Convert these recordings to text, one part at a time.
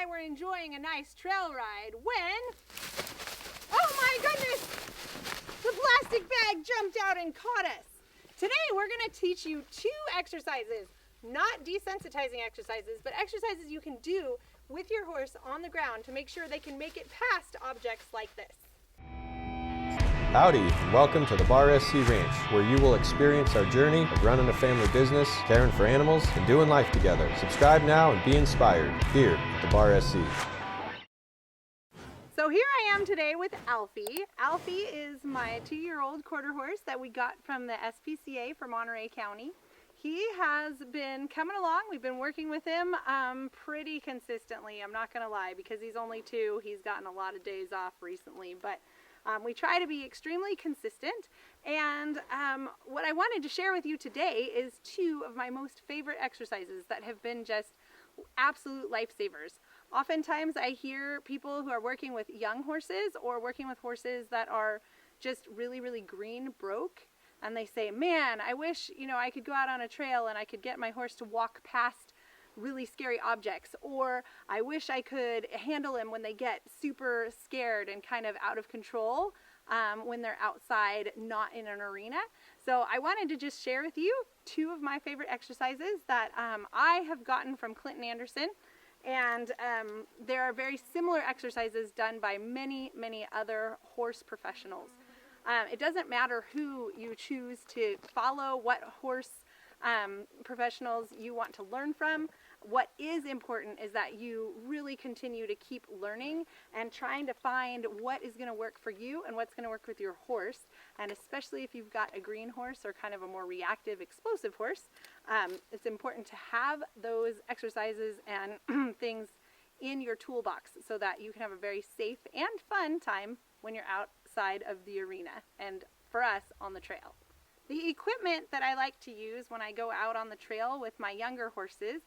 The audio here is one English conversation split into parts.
were enjoying a nice trail ride when, oh my goodness, the plastic bag jumped out and caught us. Today we're going to teach you 2 exercises, not desensitizing exercises, but exercises you can do with your horse on the ground to make sure they can make it past objects like this. Howdy, and welcome to the Bar SC Ranch, where you will experience our journey of running a family business, caring for animals, and doing life together. Subscribe now and be inspired here at the Bar SC. So here I am today with Alfie. Alfie is my 2-year-old quarter horse that we got from the SPCA for Monterey County. He has been coming along. We've been working with him pretty consistently. I'm not going to lie, because he's only 2. He's gotten a lot of days off recently, but we try to be extremely consistent. And what I wanted to share with you today is 2 of my most favorite exercises that have been just absolute lifesavers. Oftentimes I hear people who are working with young horses or working with horses that are just really, really green broke, and they say, man, I wish, I could go out on a trail and I could get my horse to walk past really scary objects, or I wish I could handle him when they get super scared and kind of out of control when they're outside, not in an arena. So I wanted to just share with you 2 of my favorite exercises that I have gotten from Clinton Anderson. And there are very similar exercises done by many, many other horse professionals. It doesn't matter who you choose to follow, what horse professionals you want to learn from. What is important is that you really continue to keep learning and trying to find what is going to work for you and what's going to work with your horse. And especially if you've got a green horse or kind of a more reactive, explosive horse, it's important to have those exercises and things in your toolbox so that you can have a very safe and fun time when you're outside of the arena, and for us, on the trail. The equipment that I like to use when I go out on the trail with my younger horses,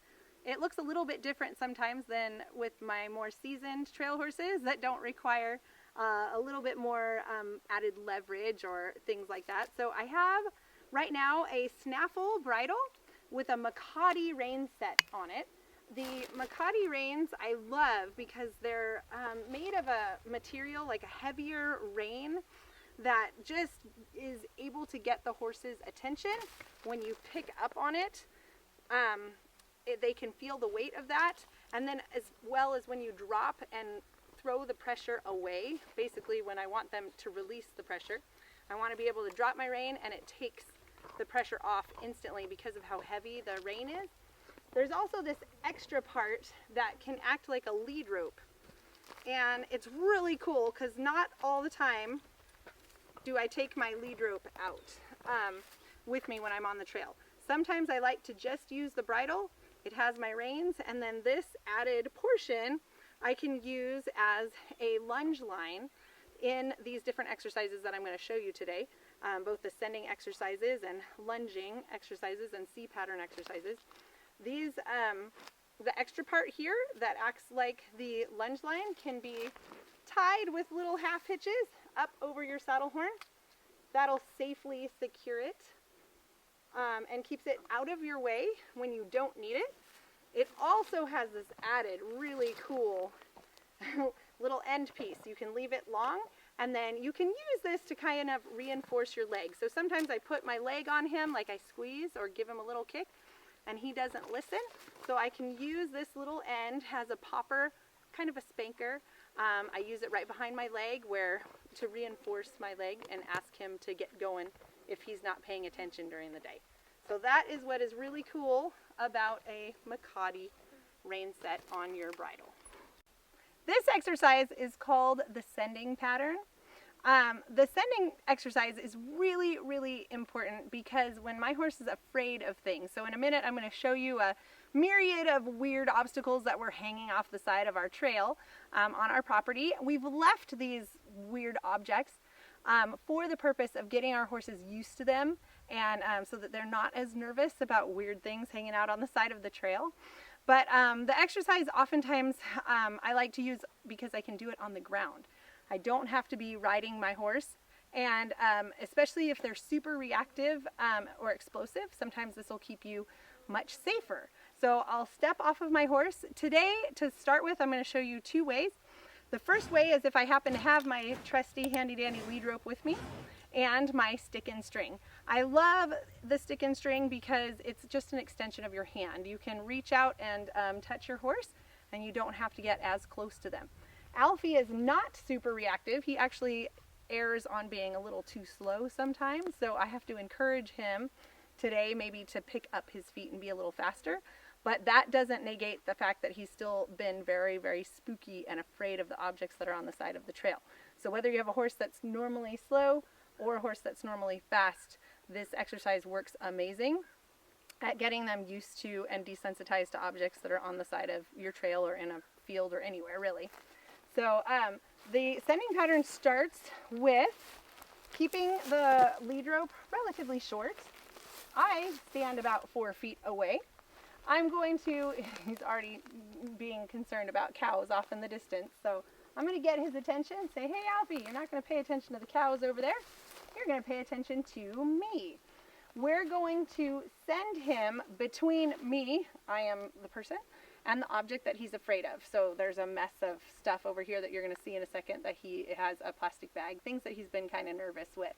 it looks a little bit different sometimes than with my more seasoned trail horses that don't require a little bit more added leverage or things like that. So I have right now a snaffle bridle with a Makati rein set on it. The Makati reins I love because they're made of a material like a heavier rein that just is able to get the horse's attention. When you pick up on it, they can feel the weight of that, and then as well as when you drop and throw the pressure away, basically when I want them to release the pressure, I want to be able to drop my rein and it takes the pressure off instantly because of how heavy the rein is. There's also this extra part that can act like a lead rope, and it's really cool because not all the time do I take my lead rope out with me when I'm on the trail. Sometimes I like to just use the bridle. It has my reins, and then this added portion I can use as a lunge line in these different exercises that I'm going to show you today, both the sending exercises and lunging exercises and C pattern exercises. These, the extra part here that acts like the lunge line can be tied with little half hitches up over your saddle horn. That'll safely secure it and keeps it out of your way when you don't need it. It also has this added really cool little end piece. You can leave it long, and then you can use this to kind of reinforce your leg. So sometimes I put my leg on him, like I squeeze or give him a little kick, and he doesn't listen. So I can use this little end as a popper, kind of a spanker. I use it right behind my leg to reinforce my leg and ask him to get going if he's not paying attention during the day. So that is what is really cool about a Makati rein set on your bridle. This exercise is called the sending pattern. The sending exercise is really, really important because when my horse is afraid of things, so in a minute I'm going to show you a myriad of weird obstacles that were hanging off the side of our trail on our property. We've left these weird objects for the purpose of getting our horses used to them, and so that they're not as nervous about weird things hanging out on the side of the trail. But the exercise oftentimes I like to use because I can do it on the ground. I don't have to be riding my horse, and especially if they're super reactive or explosive, sometimes this will keep you much safer. So I'll step off of my horse. Today, to start with, I'm going to show you 2 ways. The first way is if I happen to have my trusty handy dandy lead rope with me and my stick and string. I love the stick and string because it's just an extension of your hand. You can reach out and touch your horse, and you don't have to get as close to them. Alfie is not super reactive. He actually errs on being a little too slow sometimes, so I have to encourage him today maybe to pick up his feet and be a little faster. But that doesn't negate the fact that he's still been very, very spooky and afraid of the objects that are on the side of the trail. So whether you have a horse that's normally slow or a horse that's normally fast, this exercise works amazing at getting them used to and desensitized to objects that are on the side of your trail or in a field or anywhere, really. So the sending pattern starts with keeping the lead rope relatively short. I stand about 4 feet away. I'm going to, he's already being concerned about cows off in the distance, so I'm going to get his attention and say, hey Alfie, you're not going to pay attention to the cows over there. You're going to pay attention to me. We're going to send him between me, I am the person, and the object that he's afraid of. So there's a mess of stuff over here that you're going to see in a second that he has a plastic bag, things that he's been kind of nervous with.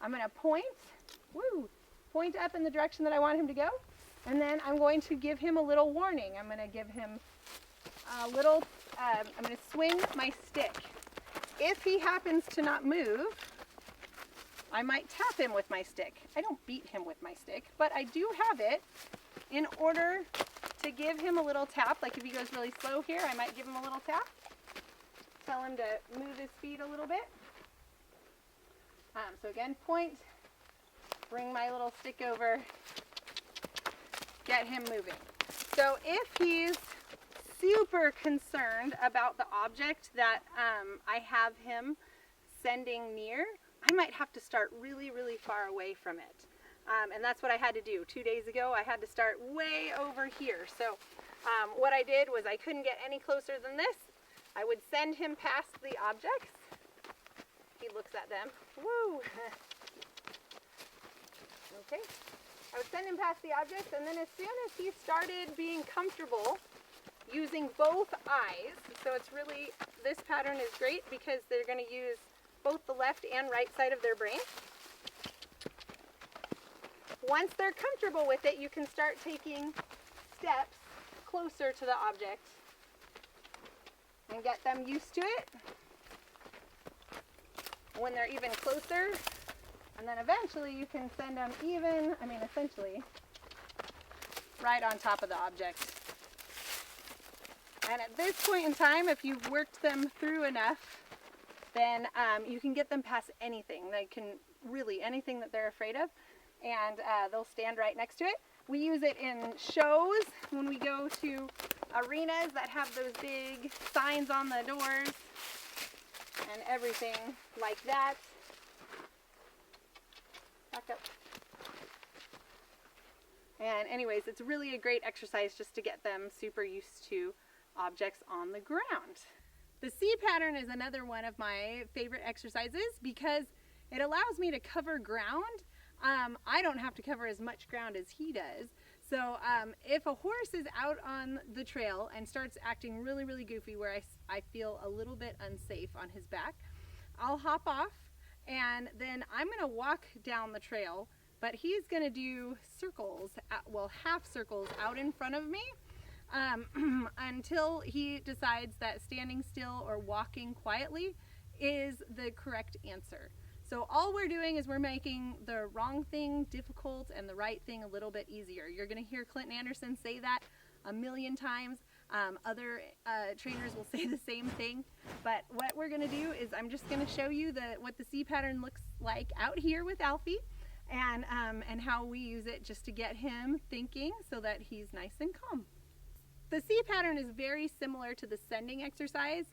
I'm going to point up in the direction that I want him to go, and then I'm going to give him a little warning. I'm going to give him a little, I'm going to swing my stick. If he happens to not move, I might tap him with my stick. I don't beat him with my stick, but I do have it in order to give him a little tap. Like if he goes really slow here, I might give him a little tap. Tell him to move his feet a little bit. So again, point, bring my little stick over, get him moving. So if he's super concerned about the object that I have him sending near, I might have to start really, really far away from it. And that's what I had to do. 2 days ago, I had to start way over here. So what I did was I couldn't get any closer than this. I would send him past the objects. He looks at them. Woo! Okay. I would send him past the objects, and then as soon as he started being comfortable using both eyes, so it's really, this pattern is great because they're going to use both the left and right side of their brain. Once they're comfortable with it, you can start taking steps closer to the object and get them used to it. When they're even closer, and then eventually you can send them essentially right on top of the object. And at this point in time, if you've worked them through enough, then you can get them past anything. They can really, anything that they're afraid of, and they'll stand right next to it. We use it in shows when we go to arenas that have those big signs on the doors and everything like that. Back up. And anyways, it's really a great exercise just to get them super used to objects on the ground. The C pattern is another one of my favorite exercises because it allows me to cover ground. I don't have to cover as much ground as he does. So if a horse is out on the trail and starts acting really, really goofy where I feel a little bit unsafe on his back, I'll hop off and then I'm going to walk down the trail, but he's going to do circles, half circles out in front of me until he decides that standing still or walking quietly is the correct answer. So all we're doing is we're making the wrong thing difficult and the right thing a little bit easier. You're going to hear Clinton Anderson say that a million times. Other trainers will say the same thing. But what we're going to do is I'm just going to show you what the C pattern looks like out here with Alfie and how we use it just to get him thinking so that he's nice and calm. The C pattern is very similar to the sending exercise.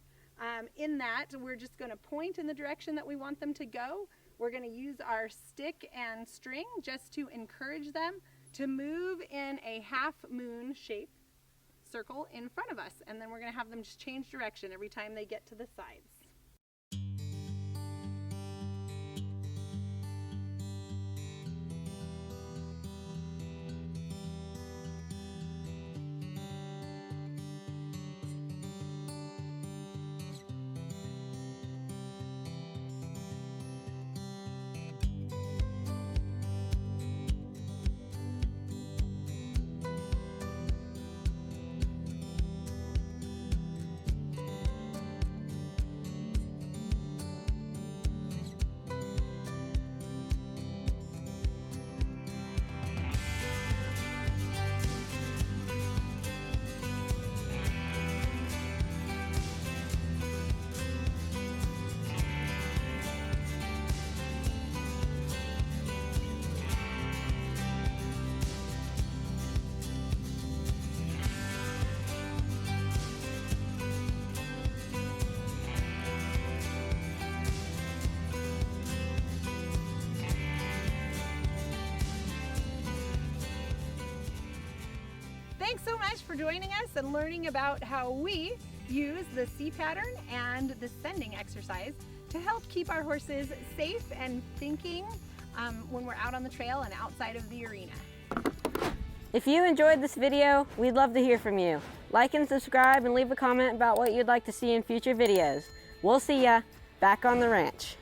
In that we're just going to point in the direction that we want them to go. We're going to use our stick and string just to encourage them to move in a half moon shape circle in front of us, and then we're going to have them just change direction every time they get to the sides. for joining us and learning about how we use the C pattern and the sending exercise to help keep our horses safe and thinking when we're out on the trail and outside of the arena. If you enjoyed this video, we'd love to hear from you. Like and subscribe and leave a comment about what you'd like to see in future videos. We'll see ya back on the ranch.